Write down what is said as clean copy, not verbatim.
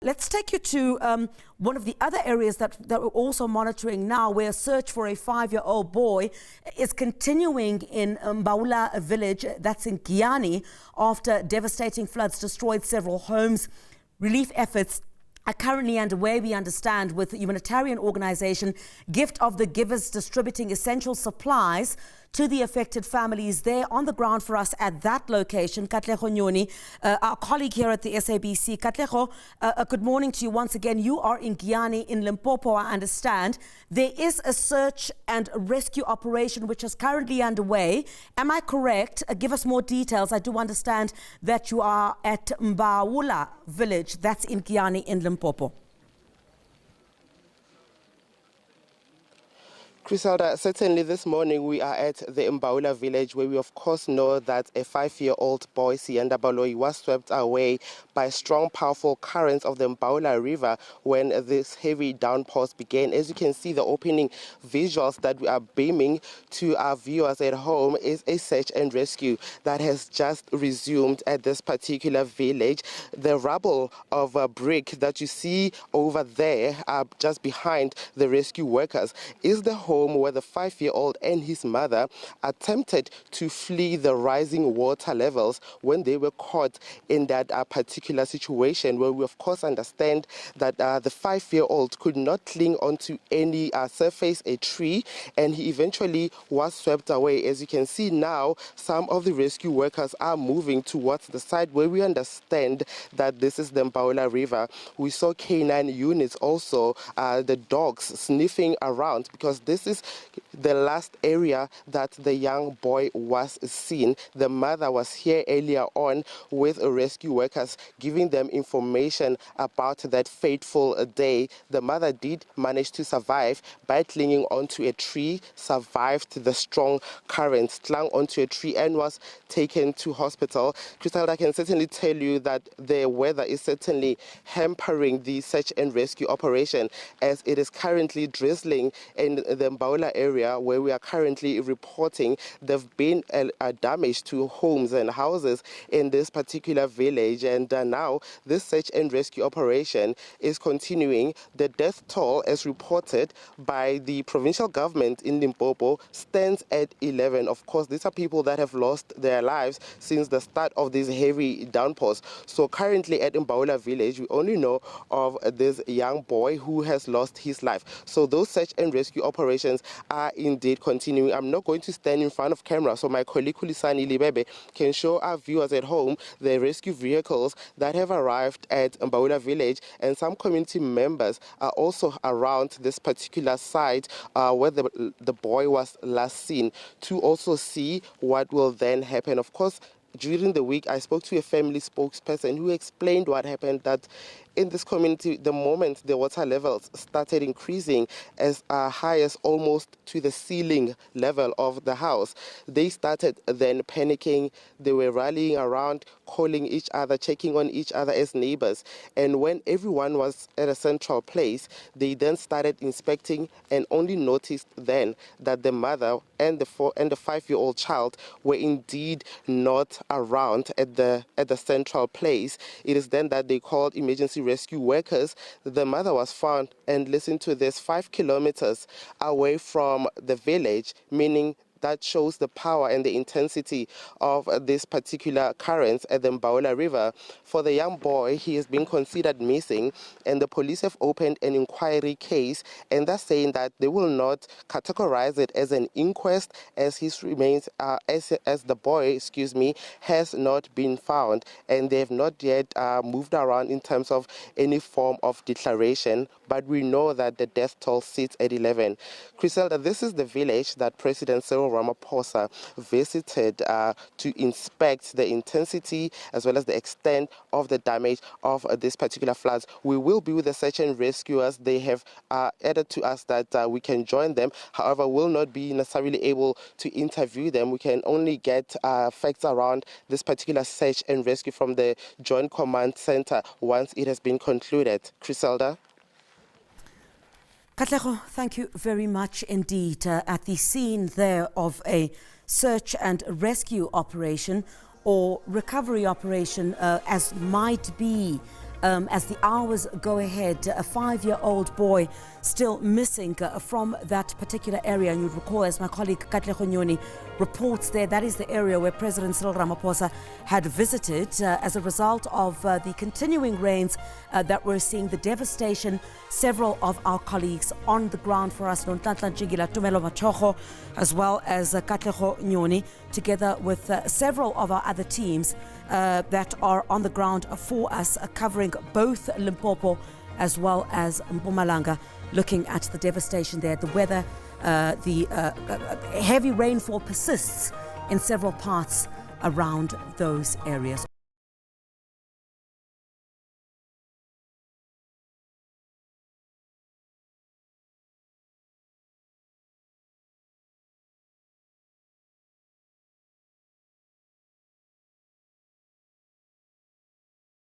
let's take you to one of the other areas that we're also monitoring now, where a search for a 5-year-old boy is continuing in Mbaula village, that's in Giyani, after devastating floods destroyed several homes. Relief efforts are currently underway, we understand, with the humanitarian organization Gift of the Givers distributing essential supplies to the affected families. There on the ground for us at that location, Katlego Nyoni, our colleague here at the SABC. Katlego, good morning to you once again. You are in Giyani in Limpopo, I understand. There is a search and rescue operation which is currently underway. Am I correct? Give us more details. I do understand that you are at Mbaula village, that's in Giyani in Limpopo. Criselda, certainly this morning we are at the Mbaula village, where we of course know that a 5-year-old boy, Sianda Baloi, was swept away by strong, powerful currents of the Mbaula River when this heavy downpours began. As you can see, the opening visuals that we are beaming to our viewers at home is a search and rescue that has just resumed at this particular village. The rubble of a brick that you see over there, just behind the rescue workers, is the home where the 5-year-old and his mother attempted to flee the rising water levels when they were caught in that particular situation, where we of course understand that the 5-year-old could not cling onto any surface, a tree, and he eventually was swept away. As you can see now, some of the rescue workers are moving towards the side where we understand that this is the Mbaula River. We saw canine units also, the dogs sniffing around, because this is the last area that the young boy was seen. The mother was here earlier on with rescue workers, giving them information about that fateful day. The mother did manage to survive by clinging onto a tree, survived the strong currents, clung onto a tree, and was taken to hospital. Crystal, I can certainly tell you that the weather is certainly hampering the search and rescue operation, as it is currently drizzling in the Mbaula area where we are currently reporting there have been a damage to homes and houses in this particular village, and now this search and rescue operation is continuing. The death toll, as reported by the provincial government in Limpopo, stands at 11. Of course, these are people that have lost their lives since the start of these heavy downpours. So currently at Mbaula village, we only know of this young boy who has lost his life. So those search and rescue operations are indeed continuing. I'm not going to stand in front of camera, so my colleague Kulisani Libebe can show our viewers at home the rescue vehicles that have arrived at Mbaula village, and some community members are also around this particular site where the boy was last seen, to also see what will then happen. Of course, during the week, I spoke to a family spokesperson who explained what happened, that in this community, the moment the water levels started increasing as high as almost to the ceiling level of the house, they started then panicking. They were rallying around, calling each other, checking on each other as neighbors. And when everyone was at a central place, they then started inspecting and only noticed then that the mother and the 5-year-old child were indeed not around at the central place. It is then that they called emergency rescue workers. The mother was found, and listen to this, 5 kilometers away from the village, meaning that shows the power and the intensity of this particular currents at the Mbaula River. For the young boy, he has been considered missing, and the police have opened an inquiry case, and they're saying that they will not categorize it as an inquest, as his remains, as the boy, has not been found, and they have not yet moved around in terms of any form of declaration. But we know that the death toll sits at 11. Criselda, this is the village that President Cyril Ramaphosa visited to inspect the intensity as well as the extent of the damage of this particular floods. We will be with the search and rescuers. They have added to us that we can join them. However, we'll not be necessarily able to interview them. We can only get facts around this particular search and rescue from the Joint Command Center once it has been concluded. Criselda? Katlego, thank you very much indeed. At the scene there of a search and rescue operation or recovery operation, as might be as the hours go ahead. A 5-year-old boy still missing from that particular area. And you'd recall, as my colleague Katlego Nyoni reports there, that is the area where President Cyril Ramaphosa had visited as a result of the continuing rains that we're seeing, the devastation. Several of our colleagues on the ground for us, Nontantla Njigila, Tumelo Machogo, as well as Katlego Nyoni, together with several of our other teams that are on the ground for us, covering both Limpopo as well as Mpumalanga, looking at the devastation there. The weather, the heavy rainfall persists in several parts around those areas.